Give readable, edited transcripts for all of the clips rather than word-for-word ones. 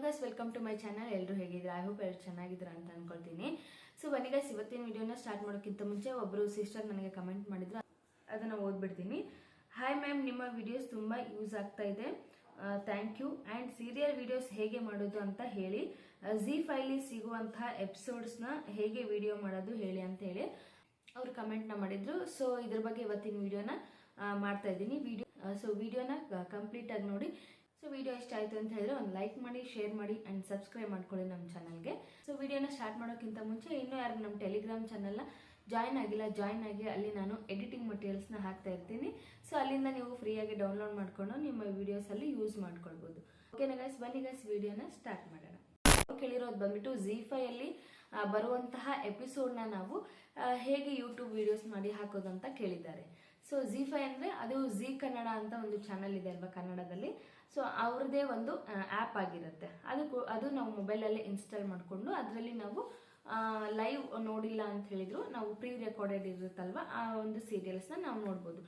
Guys welcome to my channel. ಎಲ್ಲರೂ ಹೇಗಿದ್ದೀರಾ? I hope ಎಲ್ಲರೂ ಚೆನ್ನಾಗಿದ್ದೀರಾ ಅಂತ ಅನ್ಕೊಳ್ತೀನಿ. ಸೊ ಬನ್ನಿ ಗೈಸ್, ಇವತ್ತಿನ ವಿಡಿಯೋನ ಸ್ಟಾರ್ಟ್ ಮಾಡೋಕ್ಕಿಂತ ಮುಂಚೆ ಒಬ್ಬರು ಸಿಸ್ಟರ್ ನನಗೆ ಕಮೆಂಟ್ ಮಾಡಿದ್ರು, ಅದನ್ನು ಓದ್ಬಿಡ್ತೀನಿ. ಹಾಯ್ ಮ್ಯಾಮ್, ನಿಮ್ಮ ವಿಡಿಯೋಸ್ ತುಂಬ ಯೂಸ್ ಆಗ್ತಾ ಇದೆ, thank you. And serial videos ಹೇಗೆ ಮಾಡೋದು ಅಂತ ಹೇಳಿ, ZEE5 ಸಿಗುವಂತಹ ಎಪಿಸೋಡ್ಸ್ನ ಹೇಗೆ ವಿಡಿಯೋ ಮಾಡೋದು ಹೇಳಿ ಅಂತ ಹೇಳಿ ಅವರು ಕಮೆಂಟ್ನ ಮಾಡಿದ್ರು. ಸೊ ಇದ್ರ ಬಗ್ಗೆ ಇವತ್ತಿನ ವಿಡಿಯೋನ ಮಾಡ್ತಾ ಇದ್ದೀನಿ. ವಿಡಿಯೋನ ಕಂಪ್ಲೀಟ್ ಆಗಿ ನೋಡಿ. ಸೊ ವಿಡಿಯೋ ಇಷ್ಟ ಆಯಿತು ಅಂತ ಹೇಳಿದ್ರೆ ಒಂದು ಲೈಕ್ ಮಾಡಿ, ಶೇರ್ ಮಾಡಿ ಆ್ಯಂಡ್ ಸಬ್ಸ್ಕ್ರೈಬ್ ಮಾಡ್ಕೊಳ್ಳಿ ನಮ್ಮ ಚಾನಲ್ಗೆ. ಸೊ ವಿಡಿಯೋನ ಸ್ಟಾರ್ಟ್ ಮಾಡೋಕ್ಕಿಂತ ಮುಂಚೆ ಇನ್ನೂ ಯಾರು ನಮ್ಮ ಟೆಲಿಗ್ರಾಮ್ ಚಾನಲ್ನ ಜಾಯ್ನ್ ಆಗಿ ಅಲ್ಲಿ ನಾನು ಎಡಿಟಿಂಗ್ ಮಟೀರಿಯಲ್ಸ್ನ ಹಾಕ್ತಾ ಇರ್ತೀನಿ. ಸೊ ಅಲ್ಲಿಂದ ನೀವು ಫ್ರೀಯಾಗಿ ಡೌನ್ಲೋಡ್ ಮಾಡಿಕೊಂಡು ನಿಮ್ಮ ವಿಡಿಯೋಸಲ್ಲಿ ಯೂಸ್ ಮಾಡ್ಕೊಳ್ಬೋದು. ಓಕೆನಾ ಗೈಸ್, ಬನ್ನಿ ಗೈಸ್ ವಿಡಿಯೋನ ಸ್ಟಾರ್ಟ್ ಮಾಡೋಣ. ಕೇಳಿರೋದು ಬಂದ್ಬಿಟ್ಟು ZEE5 ಬರುವಂತಹ ಎಪಿಸೋಡ್ನ ನಾವು ಹೇಗೆ ಯೂಟ್ಯೂಬ್ ವಿಡಿಯೋಸ್ ಮಾಡಿ ಹಾಕೋದು ಅಂತ ಕೇಳಿದ್ದಾರೆ. ಸೊ ZEE5 ಅಂದರೆ ಅದು ಜೀ ಕನ್ನಡ ಅಂತ ಒಂದು ಚಾನಲ್ ಇದೆ ಅಲ್ವಾ ಕನ್ನಡದಲ್ಲಿ. ಸೊ ಅವ್ರದ್ದೇ ಒಂದು ಆ್ಯಪ್ ಆಗಿರುತ್ತೆ. ಅದು ನಾವು ಮೊಬೈಲಲ್ಲೇ ಇನ್ಸ್ಟಾಲ್ ಮಾಡಿಕೊಂಡು ಅದರಲ್ಲಿ ನಾವು ಲೈವ್ ನೋಡಿಲ್ಲ ಅಂತ ಹೇಳಿದ್ರು ನಾವು ಪ್ರೀ ರೆಕಾರ್ಡೆಡ್ ಇರುತ್ತಲ್ವ ಆ ಒಂದು ಸೀರಿಯಲ್ಸ್ನ ನಾವು ನೋಡ್ಬೋದು.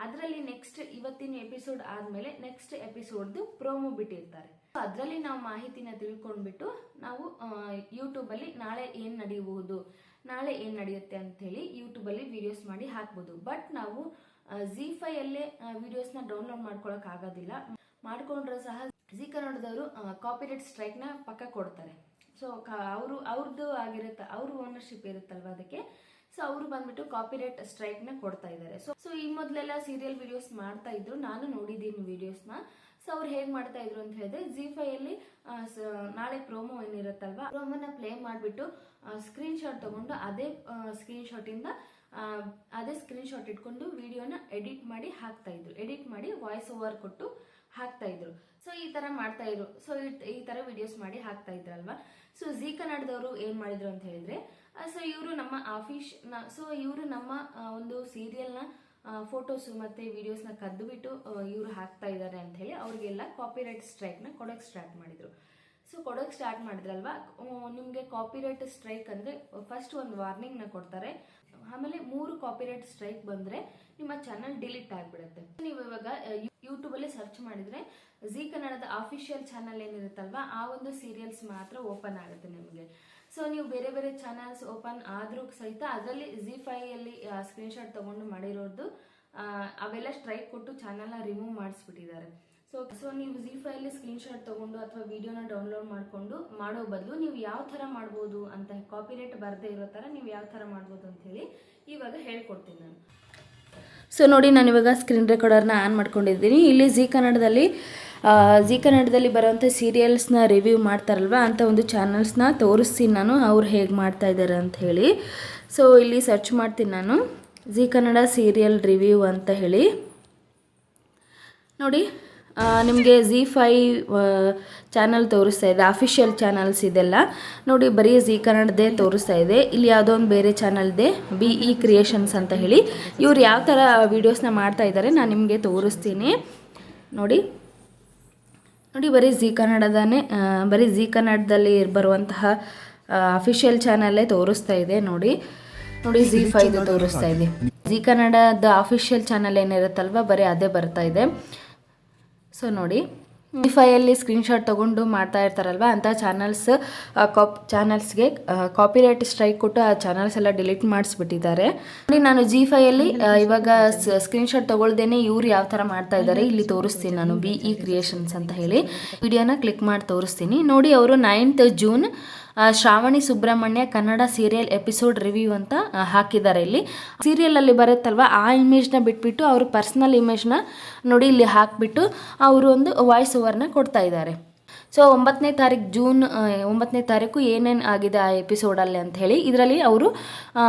ಅದರಲ್ಲಿ ನೆಕ್ಸ್ಟ್ ಇವತ್ತಿನ ಎಪಿಸೋಡ್ ಆದಮೇಲೆ ನೆಕ್ಸ್ಟ್ ಎಪಿಸೋಡ್ದು ಪ್ರೋಮೋ ಬಿಟ್ಟಿರ್ತಾರೆ. ಅದರಲ್ಲಿ ನಾವು ಮಾಹಿತಿನ ತಿಳ್ಕೊಂಡ್ಬಿಟ್ಟು ನಾವು ಯೂಟ್ಯೂಬಲ್ಲಿ ನಾಳೆ ಏನು ನಡೆಯುತ್ತೆ ಅಂಥೇಳಿ ಯೂಟ್ಯೂಬಲ್ಲಿ ವಿಡಿಯೋಸ್ ಮಾಡಿ ಹಾಕ್ಬೋದು. ಬಟ್ ನಾವು ZEE5 ವಿಡಿಯೋಸ್ನ ಡೌನ್ಲೋಡ್ ಮಾಡ್ಕೊಳಕ್ ಆಗೋದಿಲ್ಲ. ಮಾಡ್ಕೊಂಡ್ರೆ ಸಹ ಜಿ ಕನ್ನಡದವರು ಕಾಪಿರೈಟ್ ಸ್ಟ್ರೈಕ್ನ ಪಕ್ಕ ಕೊಡ್ತಾರೆ. ಸೊ ಅವ್ರದ್ದು ಆಗಿರುತ್ತೆ, ಅವ್ರ ಓನರ್ಶಿಪ್ ಇರುತ್ತಲ್ವ ಅದಕ್ಕೆ. ಸೊ ಅವರು ಬಂದ್ಬಿಟ್ಟು ಕಾಪಿರೈಟ್ ಸ್ಟ್ರೈಕ್ನ ಕೊಡ್ತಾ ಇದ್ದಾರೆ. ಸೊ ಈ ಮೊದಲೆಲ್ಲ ಸೀರಿಯಲ್ ವಿಡಿಯೋಸ್ ಮಾಡ್ತಾ ಇದ್ರು, ನಾನು ನೋಡಿದ್ದೀನಿ ವಿಡಿಯೋಸ್ನ. ಸೊ ಅವ್ರು ಹೇಗೆ ಮಾಡ್ತಾ ಇದ್ರು ಅಂತ ಹೇಳಿದ್ರೆ, ZEE5 ನಾಳೆ ಪ್ರೋಮೋ ಏನಿರುತ್ತಲ್ವಾ ಪ್ರೋಮೋನ ಪ್ಲೇ ಮಾಡಿಬಿಟ್ಟು ಸ್ಕ್ರೀನ್ ಶಾಟ್ ತಗೊಂಡು ಅದೇ ಸ್ಕ್ರೀನ್ ಶಾಟ್ ಇಟ್ಕೊಂಡು ವಿಡಿಯೋನ ಎಡಿಟ್ ಮಾಡಿ ಹಾಕ್ತಾ ಇದ್ರು. ಎಡಿಟ್ ಮಾಡಿ ವಾಯ್ಸ್ ಓವರ್ ಕೊಟ್ಟು ಹಾಕ್ತಾ ಇದ್ರು. ಸೊ ಈ ತರ ಮಾಡ್ತಾ ಇದ್ರು. ಸೊ ಈ ತರ ವಿಡಿಯೋಸ್ ಮಾಡಿ ಹಾಕ್ತಾ ಇದ್ರಲ್ವಾ. ಸೊ ಜಿ ಕನ್ನಡದವರು ಏನ್ ಮಾಡಿದ್ರು ಅಂತ ಹೇಳಿದ್ರೆ, ಸೊ ಇವರು ನಮ್ಮ ಒಂದು ಸೀರಿಯಲ್ನ ಫೋಟೋಸ್ ಮತ್ತೆ ವಿಡಿಯೋಸ್ನ ಕದ್ದುಬಿಟ್ಟು ಇವರು ಹಾಕ್ತಾ ಇದ್ದಾರೆ ಅಂತ ಹೇಳಿ ಅವ್ರಿಗೆಲ್ಲ ಕಾಪಿರೈಟ್ ಸ್ಟ್ರೈಕ್ನ ಕೊಡೋಕೆ ಸ್ಟಾರ್ಟ್ ಮಾಡಿದ್ರು. ಸೊ ಕೊಡೋಕೆ ಸ್ಟಾರ್ಟ್ ಮಾಡಿದ್ರಲ್ವಾ, ನಿಮಗೆ ಕಾಪಿರೈಟ್ ಸ್ಟ್ರೈಕ್ ಅಂದರೆ ಫಸ್ಟ್ ಒಂದು ವಾರ್ನಿಂಗ್ನ ಕೊಡ್ತಾರೆ. ಆಮೇಲೆ 3 ಕಾಪಿರೈಟ್ ಸ್ಟ್ರೈಕ್ ಬಂದರೆ ನಿಮ್ಮ ಚಾನಲ್ ಡಿಲೀಟ್ ಆಗಿಬಿಡುತ್ತೆ. ನೀವು ಇವಾಗ ಯೂಟ್ಯೂಬಲ್ಲಿ ಸರ್ಚ್ ಮಾಡಿದರೆ ಜಿ ಕನ್ನಡದ ಅಫಿಷಿಯಲ್ ಚಾನಲ್ ಏನಿರುತ್ತಲ್ವಾ ಆ ಒಂದು ಸೀರಿಯಲ್ಸ್ ಮಾತ್ರ ಓಪನ್ ಆಗುತ್ತೆ ನಿಮಗೆ. ಸೊ ನೀವು ಬೇರೆ ಬೇರೆ ಚಾನಲ್ಸ್ ಓಪನ್ ಆದರೂ ಸಹಿತ ಅದರಲ್ಲಿ ZEE5 ಸ್ಕ್ರೀನ್ಶಾಟ್ ತೊಗೊಂಡು ಮಾಡಿರೋದು ಅವೆಲ್ಲ ಸ್ಟ್ರೈಕ್ ಕೊಟ್ಟು ಚಾನಲ್ನ ರಿಮೂವ್ ಮಾಡಿಸ್ಬಿಟ್ಟಿದ್ದಾರೆ. ಸೊ ನೀವು ZEE5 ಸ್ಕ್ರೀನ್ಶಾಟ್ ತೊಗೊಂಡು ಅಥವಾ ವಿಡಿಯೋನ ಡೌನ್ಲೋಡ್ ಮಾಡಿಕೊಂಡು ಮಾಡೋ ಬದಲು ನೀವು ಯಾವ ಥರ ಮಾಡ್ಬೋದು ಅಂತ, ಕಾಪಿರೈಟ್ ಬರದೇ ಇರೋ ಥರ ನೀವು ಯಾವ ಥರ ಮಾಡ್ಬೋದು ಅಂತ ಹೇಳಿ ಇವಾಗ ಹೇಳ್ಕೊಡ್ತೀನಿ ನಾನು. ಸೊ ನೋಡಿ, ನಾನು ಇವಾಗ ಸ್ಕ್ರೀನ್ ರೆಕಾರ್ಡರ್ನ ಆನ್ ಮಾಡ್ಕೊಂಡಿದ್ದೀನಿ. ಇಲ್ಲಿ ಜಿ ಕನ್ನಡದಲ್ಲಿ ಬರೋವಂಥ ಸೀರಿಯಲ್ಸ್ನ ರಿವ್ಯೂ ಮಾಡ್ತಾರಲ್ವ ಅಂಥ ಒಂದು ಚಾನಲ್ಸ್ನ ತೋರಿಸ್ತೀನಿ ನಾನು, ಅವ್ರು ಹೇಗೆ ಮಾಡ್ತಾ ಇದ್ದಾರೆ ಅಂತ ಹೇಳಿ. ಸೊ ಇಲ್ಲಿ ಸರ್ಚ್ ಮಾಡ್ತೀನಿ ನಾನು, ಜಿ ಕನ್ನಡ ಸೀರಿಯಲ್ ರಿವ್ಯೂ ಅಂತ ಹೇಳಿ. ನೋಡಿ, ನಿಮಗೆ ZEE5 ಚಾನಲ್ ತೋರಿಸ್ತಾ ಇದೆ, ಅಫಿಷಿಯಲ್ ಚಾನಲ್ಸ್ ಇದೆಲ್ಲ ನೋಡಿ. ಬರೀ ಜಿ ಕನ್ನಡದೇ ತೋರಿಸ್ತಾ ಇದೆ. ಇಲ್ಲಿ ಯಾವುದೋ ಒಂದು ಬೇರೆ ಚಾನಲ್ ಇದೆ, BE ಕ್ರಿಯೇಷನ್ಸ್ ಅಂತ ಹೇಳಿ. ಇವ್ರು ಯಾವ ಥರ ವೀಡಿಯೋಸ್ನ ಮಾಡ್ತಾ ಇದ್ದಾರೆ ನಾನು ನಿಮಗೆ ತೋರಿಸ್ತೀನಿ. ನೋಡಿ ಬರೀ ಜಿ ಕನ್ನಡದಲ್ಲಿ ಬರುವಂತಹ ಅಫಿಷಿಯಲ್ ಚಾನಲ್ಲೇ ತೋರಿಸ್ತಾ ಇದೆ. ನೋಡಿ ZEE5 ತೋರಿಸ್ತಾ ಇದೆ. ಜಿ ಕನ್ನಡದ ಅಫಿಷಿಯಲ್ ಚಾನಲ್ ಏನಿರುತ್ತಲ್ವ ಬರೀ ಅದೇ ಬರ್ತಾ ಇದೆ. ಸೊ ನೋಡಿ, ZEE5 ಸ್ಕ್ರೀನ್ಶಾಟ್ ತೊಗೊಂಡು ಮಾಡ್ತಾ ಇರ್ತಾರಲ್ವ ಅಂಥ ಚಾನಲ್ಸ್ಗೆ ಕಾಪಿರೈಟ್ ಸ್ಟ್ರೈಕ್ ಕೊಟ್ಟು ಆ ಚಾನಲ್ಸ್ ಎಲ್ಲ ಡಿಲೀಟ್ ಮಾಡಿಸ್ಬಿಟ್ಟಿದ್ದಾರೆ. ನೋಡಿ, ನಾನು ZEE5 ಇವಾಗ ಸ್ಕ್ರೀನ್ಶಾಟ್ ತೊಗೊಳ್ದೇನೆ ಇವ್ರು ಯಾವ ಥರ ಮಾಡ್ತಾ ಇದ್ದಾರೆ ಇಲ್ಲಿ ತೋರಿಸ್ತೀನಿ ನಾನು, BE ಕ್ರಿಯೇಷನ್ಸ್ ಅಂತ ಹೇಳಿ. ವಿಡಿಯೋನ ಕ್ಲಿಕ್ ಮಾಡಿ ತೋರಿಸ್ತೀನಿ. ನೋಡಿ, ಅವರು 9th June Shravani Subrahmanya Kannada serial episode review ಅಂತ ಹಾಕಿದ್ದಾರೆ. ಇಲ್ಲಿ ಸೀರಿಯಲಲ್ಲಿ ಬರುತ್ತಲ್ವ ಆ ಇಮೇಜ್ನ ಬಿಟ್ಬಿಟ್ಟು ಅವರು ಪರ್ಸ್ನಲ್ ಇಮೇಜ್ನ ನೋಡಿ ಇಲ್ಲಿ ಹಾಕಿಬಿಟ್ಟು ಅವರು ಒಂದು ವಾಯ್ಸ್ ಓವರ್ನ ಕೊಡ್ತಾ ಇದ್ದಾರೆ. ಸೊ 9ನೇ ತಾರೀಕು ಏನೇನು ಆಗಿದೆ ಆ ಎಪಿಸೋಡಲ್ಲಿ ಅಂತ ಹೇಳಿ ಇದರಲ್ಲಿ ಅವರು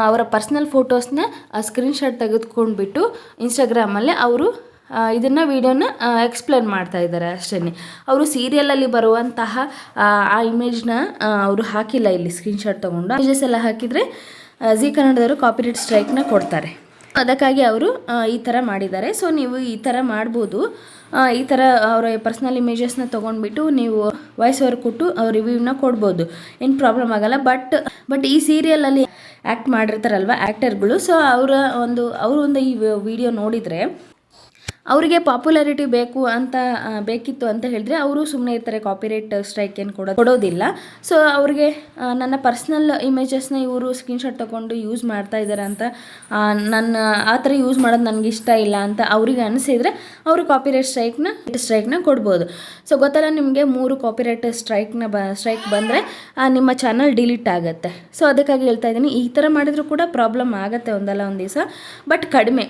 ಅವರ ಪರ್ಸ್ನಲ್ ಫೋಟೋಸ್ನ ಸ್ಕ್ರೀನ್ಶಾಟ್ ತೆಗೆದುಕೊಂಡ್ಬಿಟ್ಟು ಇನ್ಸ್ಟಾಗ್ರಾಮಲ್ಲೇ ಅವರು ಇದನ್ನು ವಿಡಿಯೋನ ಎಕ್ಸ್ಪ್ಲೇನ್ ಮಾಡ್ತಾ ಇದ್ದಾರೆ ಅಷ್ಟೇ. ಅವರು ಸೀರಿಯಲಲ್ಲಿ ಬರುವಂತಹ ಆ ಇಮೇಜ್ನ ಅವರು ಹಾಕಿಲ್ಲ ಇಲ್ಲಿ ಸ್ಕ್ರೀನ್ಶಾಟ್ ತೊಗೊಂಡು. ಇಮೇಜಸ್ ಎಲ್ಲ ಹಾಕಿದರೆ ಜಿ ಕನ್ನಡದವರು ಕಾಪಿರೈಟ್ ಸ್ಟ್ರೈಕ್ನ ಕೊಡ್ತಾರೆ. ಅದಕ್ಕಾಗಿ ಅವರು ಈ ಥರ ಮಾಡಿದ್ದಾರೆ. ಸೊ ನೀವು ಈ ಥರ ಮಾಡ್ಬೋದು. ಈ ಥರ ಅವರ ಪರ್ಸ್ನಲ್ ಇಮೇಜಸ್ನ ತೊಗೊಂಡ್ಬಿಟ್ಟು ನೀವು ವಾಯ್ಸ್ ಓವರ್ ಕೊಟ್ಟು ರಿವ್ಯೂನ ಕೊಡ್ಬೋದು, ಏನು ಪ್ರಾಬ್ಲಮ್ ಆಗಲ್ಲ. ಬಟ್ ಈ ಸೀರಿಯಲಲ್ಲಿ ಆ್ಯಕ್ಟ್ ಮಾಡಿರ್ತಾರಲ್ವ ಆ್ಯಕ್ಟರ್ಗಳು, ಸೊ ಅವರು ಒಂದು ಈ ವಿಡಿಯೋ ನೋಡಿದರೆ ಅವರಿಗೆ ಪಾಪ್ಯುಲಾರಿಟಿ ಬೇಕು ಅಂತ ಬೇಕಿತ್ತು ಅಂತ ಹೇಳಿದ್ರೆ ಅವರು ಸುಮ್ಮನೆ ಇರ್ತಾರೆ, ಕಾಪಿರೈಟ್ ಸ್ಟ್ರೈಕ್ ಏನು ಕೊಡೋದಿಲ್ಲ. ಸೊ ಅವ್ರಿಗೆ ನನ್ನ ಪರ್ಸ್ನಲ್ ಇಮೇಜಸ್ನ ಇವರು ಸ್ಕ್ರೀನ್ಶಾಟ್ ತೊಗೊಂಡು ಯೂಸ್ ಮಾಡ್ತಾ ಇದ್ದಾರೆ ಅಂತ ನನ್ನ ಆ ಥರ ಯೂಸ್ ಮಾಡೋದು ನನಗೆ ಇಷ್ಟ ಇಲ್ಲ ಅಂತ ಅವ್ರಿಗೆ ಅನಿಸಿದರೆ ಅವರು ಕಾಪಿರೈಟ್ ಸ್ಟ್ರೈಕ್ನ ಕೊಡ್ಬೋದು. ಸೊ ಗೊತ್ತಲ್ಲ ನಿಮಗೆ 3 ಕಾಪಿರೈಟ್ ಸ್ಟ್ರೈಕ್ ಬಂದರೆ ನಿಮ್ಮ ಚಾನಲ್ ಡಿಲೀಟ್ ಆಗುತ್ತೆ. ಸೊ ಅದಕ್ಕಾಗಿ ಹೇಳ್ತಾ ಇದ್ದೀನಿ, ಈ ಥರ ಮಾಡಿದರೂ ಕೂಡ ಪ್ರಾಬ್ಲಮ್ ಆಗುತ್ತೆ ಒಂದಲ್ಲ ಒಂದು ದಿವಸ, ಬಟ್ ಕಡಿಮೆ.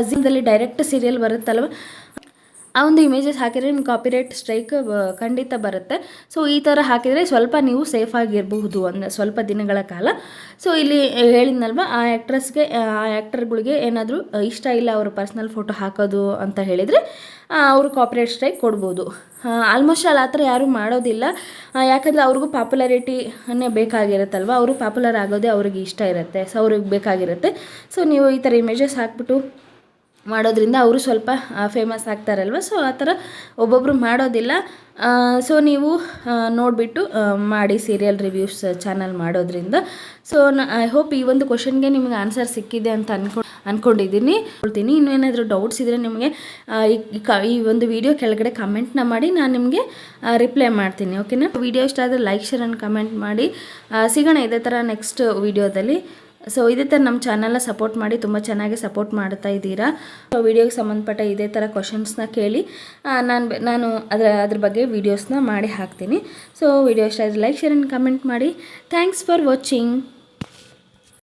ಝೀನಲ್ಲಿ ಡೈರೆಕ್ಟ್ ಸೀರಿಯಲ್ ಬರುತ್ತಲ್ವ, ಆ ಒಂದು ಇಮೇಜಸ್ ಹಾಕಿದರೆ ನಿಮ್ಗೆ ಕಾಪಿರೈಟ್ ಸ್ಟ್ರೈಕ್ ಖಂಡಿತ ಬರುತ್ತೆ. ಸೊ ಈ ಥರ ಹಾಕಿದರೆ ಸ್ವಲ್ಪ ನೀವು ಸೇಫ್ ಆಗಿರಬಹುದು ಒಂದು ಸ್ವಲ್ಪ ದಿನಗಳ ಕಾಲ. ಸೊ ಇಲ್ಲಿ ಹೇಳಿದ್ನಲ್ವ, ಆ ಆ್ಯಕ್ಟರ್ಗಳಿಗೆ ಏನಾದರೂ ಇಷ್ಟ ಇಲ್ಲ ಅವರು ಪರ್ಸ್ನಲ್ ಫೋಟೋ ಹಾಕೋದು ಅಂತ ಹೇಳಿದರೆ ಅವರು ಕಾಪಿರೈಟ್ ಸ್ಟ್ರೈಕ್ ಕೊಡ್ಬೋದು. ಆಲ್ಮೋಸ್ಟ್ ಆ ಥರ ಯಾರೂ ಮಾಡೋದಿಲ್ಲ, ಯಾಕಂದರೆ ಅವ್ರಿಗೂ ಪಾಪ್ಯುಲಾರಿಟಿನೇ ಬೇಕಾಗಿರುತ್ತಲ್ವ, ಅವರು ಪಾಪ್ಯುಲರ್ ಆಗೋದೇ ಅವ್ರಿಗೆ ಇಷ್ಟ ಇರುತ್ತೆ. ಸೊ ಅವ್ರಿಗೆ ಬೇಕಾಗಿರುತ್ತೆ. ಸೊ ನೀವು ಈ ಥರ ಇಮೇಜಸ್ ಹಾಕ್ಬಿಟ್ಟು ಮಾಡೋದ್ರಿಂದ ಅವರು ಸ್ವಲ್ಪ ಫೇಮಸ್ ಆಗ್ತಾರಲ್ವ. ಸೊ ಆ ಥರ ಒಬ್ಬೊಬ್ಬರು ಮಾಡೋದಿಲ್ಲ. ಸೊ ನೀವು ನೋಡಿಬಿಟ್ಟು ಮಾಡಿ ಸೀರಿಯಲ್ ರಿವ್ಯೂಸ್ ಚಾನಲ್ ಮಾಡೋದ್ರಿಂದ. ಸೊ ಐ ಹೋಪ್ ಈ ಒಂದು ಕ್ವಶನ್ಗೆ ನಿಮಗೆ ಆನ್ಸರ್ ಸಿಕ್ಕಿದೆ ಅಂತ ಅಂದ್ಕೊಂಡಿದ್ದೀನಿ. ಇನ್ನೂ ಏನಾದರೂ ಡೌಟ್ಸ್ ಇದ್ದರೆ ನಿಮಗೆ ಈ ಒಂದು ವಿಡಿಯೋ ಕೆಳಗಡೆ ಕಮೆಂಟ್ನ ಮಾಡಿ, ನಾನು ನಿಮಗೆ ರಿಪ್ಲೈ ಮಾಡ್ತೀನಿ. ಓಕೆನಾ? ವಿಡಿಯೋ ಇಷ್ಟ ಆದರೆ ಲೈಕ್, ಶೇರ್ ಆ್ಯಂಡ್ ಕಮೆಂಟ್ ಮಾಡಿ. ಸಿಗೋಣ ಇದೇ ಥರ ನೆಕ್ಸ್ಟ್ ವಿಡಿಯೋದಲ್ಲಿ. ಸೊ ಇದೇ ಥರ ನಮ್ಮ ಚಾನಲ್ನ ಸಪೋರ್ಟ್ ಮಾಡಿ, ತುಂಬ ಚೆನ್ನಾಗಿ ಸಪೋರ್ಟ್ ಮಾಡ್ತಾ ಇದ್ದೀರಾ. ಸೊ ವಿಡಿಯೋಗೆ ಸಂಬಂಧಪಟ್ಟ ಇದೇ ಥರ ಕ್ವಶನ್ಸ್ನ ಕೇಳಿ ನಾನು ಅದ್ರ ಬಗ್ಗೆ ವೀಡಿಯೋಸ್ನ ಮಾಡಿ ಹಾಕ್ತೀನಿ. ಸೊ ವಿಡಿಯೋ ಇಷ್ಟ ಆದರೆ ಲೈಕ್, ಶೇರ್ ಆ್ಯಂಡ್ ಕಮೆಂಟ್ ಮಾಡಿ. Thanks for watching.